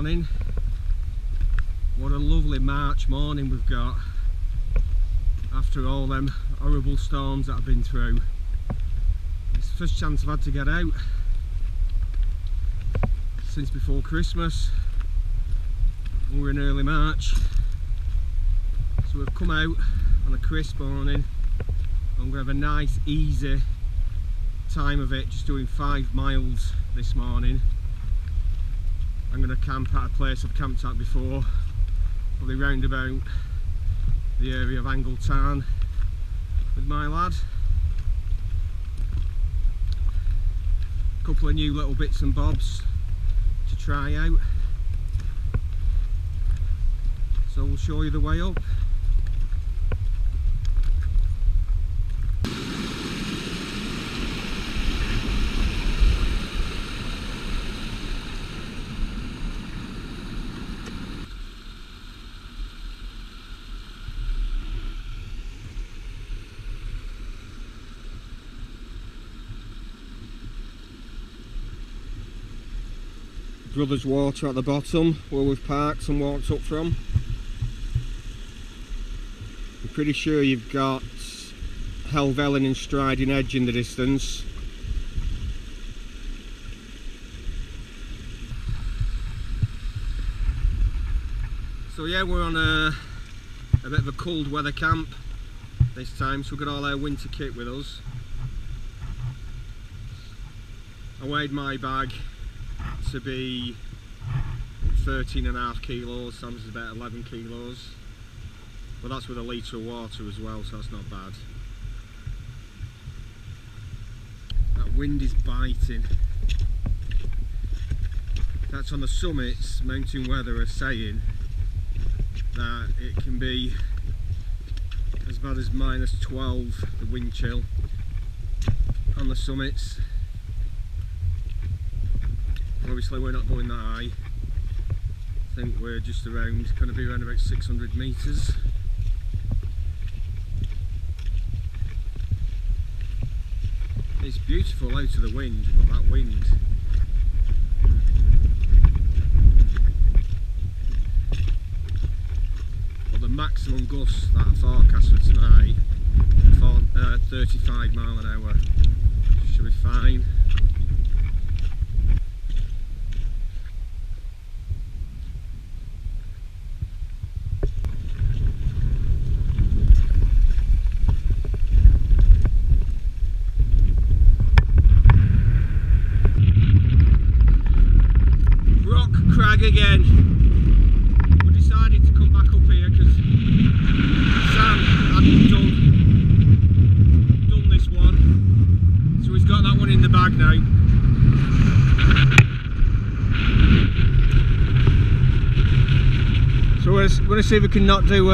morning. What a lovely March morning we've got after all them horrible storms that I've been through. It's the first chance I've had to get out since before Christmas. We're in early March, so we've come out on a crisp morning. I'm going to have a nice easy time of it, just doing 5 miles this morning. I'm going to camp at a place I've camped at before, probably round about the area of Angle Tarn with my lad. A couple of new little bits and bobs to try out, so we'll show you the way up. Brothers Water at the bottom where we've parked and walked up from. I'm pretty sure you've got Helvellyn and Striding Edge in the distance. So yeah, we're on a bit of a cold weather camp this time, so we've got all our winter kit with us. I weighed my bag to be 13.5 kilos, Sam's is about 11 kilos, but that's with a litre of water as well, so that's not bad. That wind is biting. That's on the summits. Mountain weather are saying that it can be as bad as -12, the wind chill on the summits. Obviously we're not going that high. I think we're just around, going to be around about 600 metres. It's beautiful out of the wind, but that wind. But the maximum gusts that I forecast for tonight, 35 mile an hour. Should be fine. Brock Crags again. We decided to come back up here because Sam hadn't done this one, so he's got that one in the bag now. So we're going to see if we can not do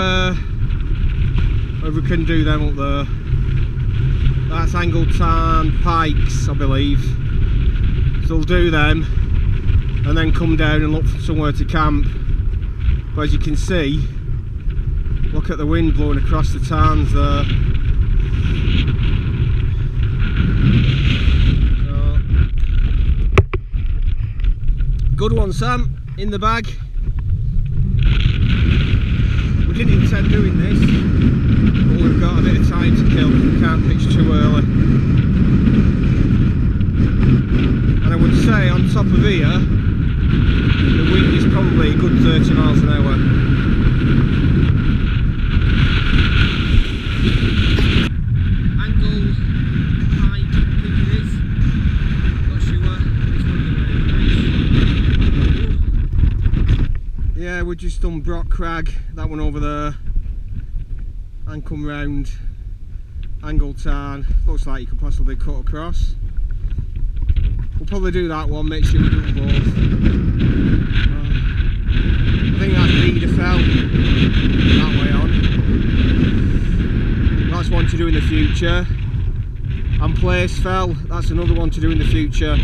if we can do them up there. That's Angletarn Pikes, I believe. So we'll do them and then come down and look for somewhere to camp. But as you can see, look at the wind blowing across the tarns there. So, good one, Sam, in the bag. We didn't intend doing this, but we've got a bit of time to kill. We can't pitch too early. And I would say on top of here, the wind is probably a good 30 miles an hour. Angle Tarn Pikes. Not sure. Yeah, we've just done Brock Crags, that one over there, and come round Angle Tarn. Looks like you could possibly cut across. We'll probably do that one, make sure we do them both. I think that's Leader Fell, that way on. That's one to do in the future. And Place Fell, that's another one to do in the future.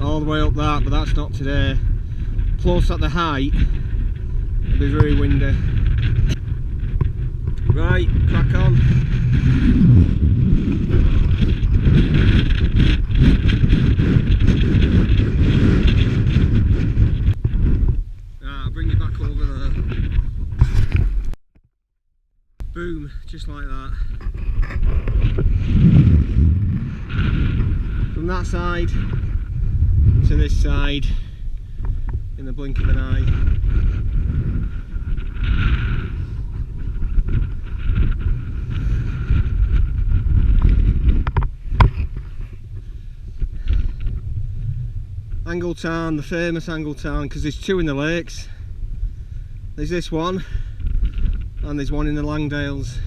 All the way up that, but that's not today. Close at the height, it'll be very windy. Right, crack on. just like that. From that side to this side in the blink of an eye. Angle Tarn, the famous Angle Tarn, because there's two in the lakes. There's this one and there's one in the Langdales,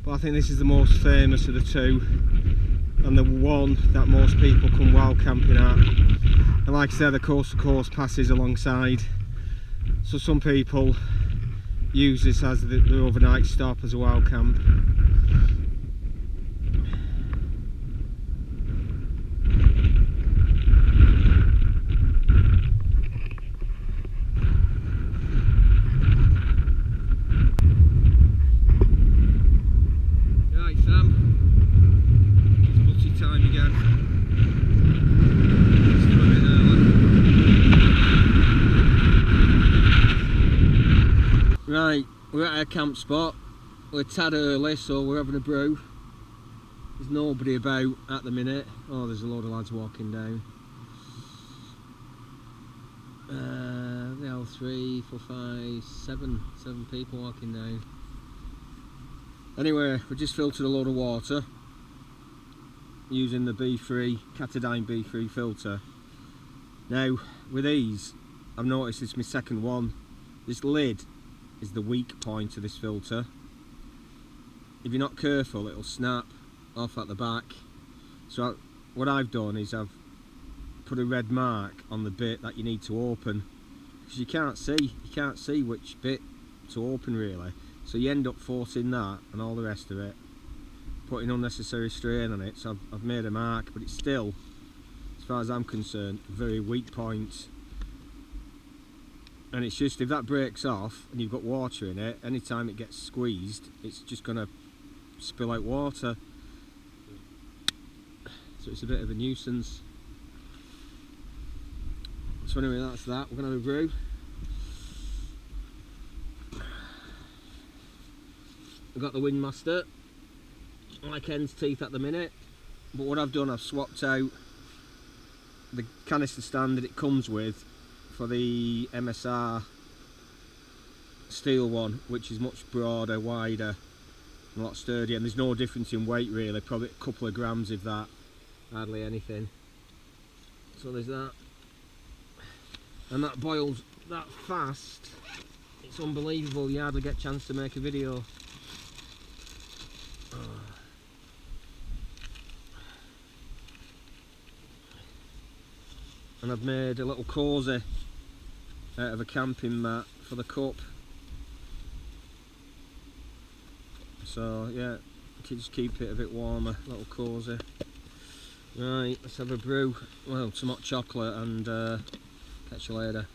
but I think this is the most famous of the two and the one that most people come wild camping at. And like I said, the coast to coast passes alongside, so some people use this as the overnight stop as a wild camp. Right, we're at our camp spot. We're a tad early, so we're having a brew. There's nobody about at the minute. Oh, there's a load of lads walking down. 3, 4, 5, 7 people walking down. Anyway, we just filtered a load of water using the B3, Catadine B3 filter. Now, with these, I've noticed it's my second one. This lid is the weak point of this filter. If you're not careful, it'll snap off at the back. So what I've done is I've put a red mark on the bit that you need to open, because you can't see which bit to open really. So you end up forcing that and all the rest of it, putting unnecessary strain on it. So I've made a mark, but it's still, as far as I'm concerned, a very weak point. And it's just, if that breaks off and you've got water in it, anytime it gets squeezed, it's just going to spill out water. So it's a bit of a nuisance. So anyway, that's that. We're going to have a brew. I've got the Windmaster, like hen's teeth at the minute. But what I've done, I've swapped out the canister stand that it comes with for the MSR steel one, which is much broader, wider, and a lot sturdier, and there's no difference in weight really, probably a couple of grams if that, hardly anything. So there's that, and that boils that fast, it's unbelievable, you hardly get a chance to make a video. And I've made a little cosy out of a camping mat for the cup. So yeah, just keep it a bit warmer, a little cosy. Right, let's have a brew. Well, some hot chocolate and catch you later.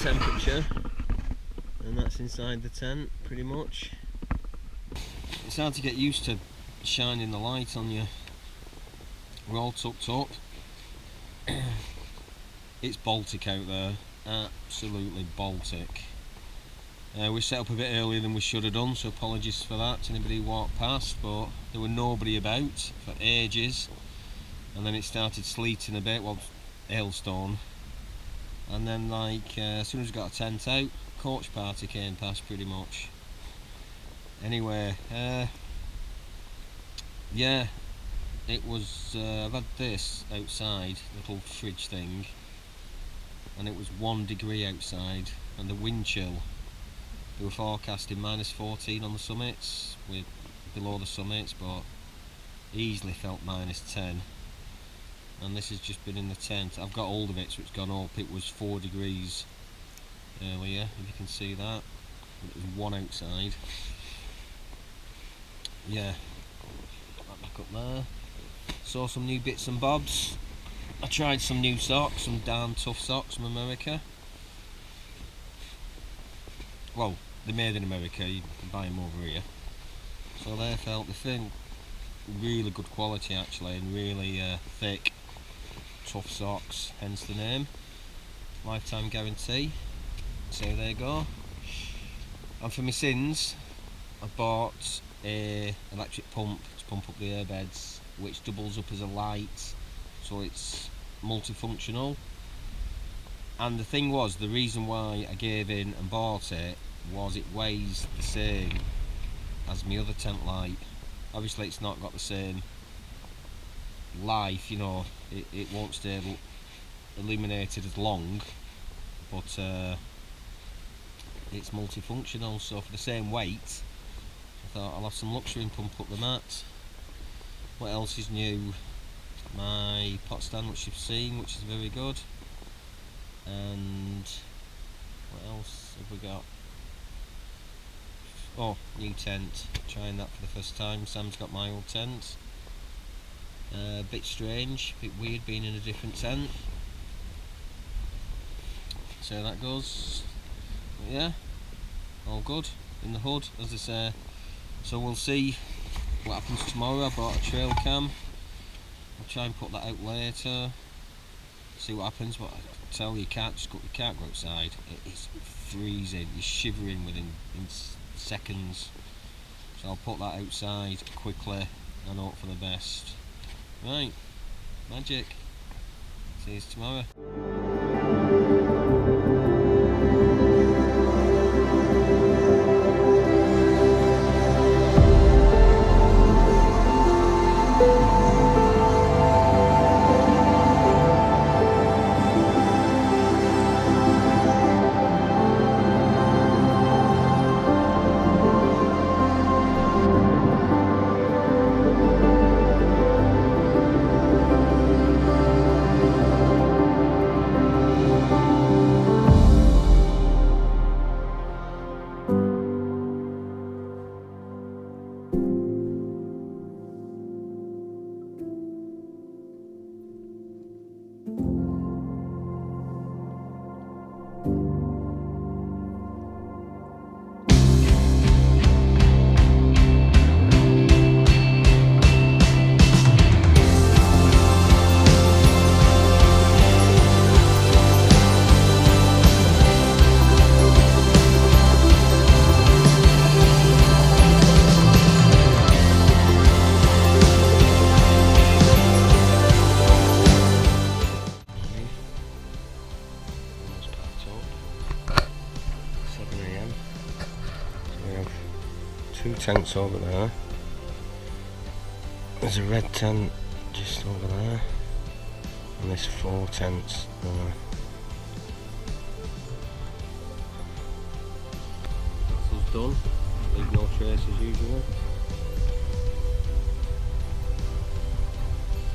temperature, and that's inside the tent pretty much. It's hard to get used to shining the light on you. We're all tucked up. It's Baltic out there, absolutely Baltic. We set up a bit earlier than we should have done, so apologies for that to anybody who walked past, but there were nobody about for ages, and then it started sleeting a bit, well, hailstone, and then like as soon as we got a tent out, coach party came past pretty much. Anyway, yeah, it was, I've had this outside, little fridge thing, and it was 1 degree outside, and the wind chill, they were forecasting -14 on the summits, with below the summits, but easily felt -10, and this has just been in the tent. I've got hold of it, so it's gone up. It was 4 degrees earlier, if you can see that, but it was 1 outside. Yeah, back up there. Saw some new bits and bobs. I tried some new socks, some darn tough socks from America. Well, they're made in America, you can buy them over here. So they felt the thing, really good quality actually, and really thick, tough socks, hence the name. Lifetime guarantee. So there you go. And for my sins, I bought a electric pump to pump up the air beds, which doubles up as a light, so it's multifunctional. And the thing was, the reason why I gave in and bought it was it weighs the same as my other tent light. Obviously it's not got the same life, you know, it won't stay illuminated as long, but it's multifunctional, so for the same weight I thought I'll have some luxury and pump up the mat. What else is new? My pot stand, which you've seen, which is very good. And what else have we got? Oh, new tent, trying that for the first time. Sam's got my old tent. A bit strange, a bit weird being in a different tent. So that goes. But yeah, all good in the hood, as they say. So we'll see what happens tomorrow. I bought a trail cam. I'll try and put that out later. See what happens, but I tell you, you can't go outside. It is freezing. You're shivering within seconds. So I'll put that outside quickly and hope for the best. Right, magic. See you tomorrow. Two tents over there. There's a red tent just over there, and there's 4 tents there. That's us done. Leave no trace as usual.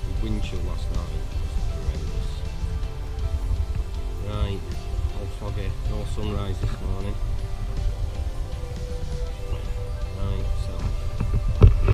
The wind chill last night was horrendous. Right, all foggy, no sunrise this morning.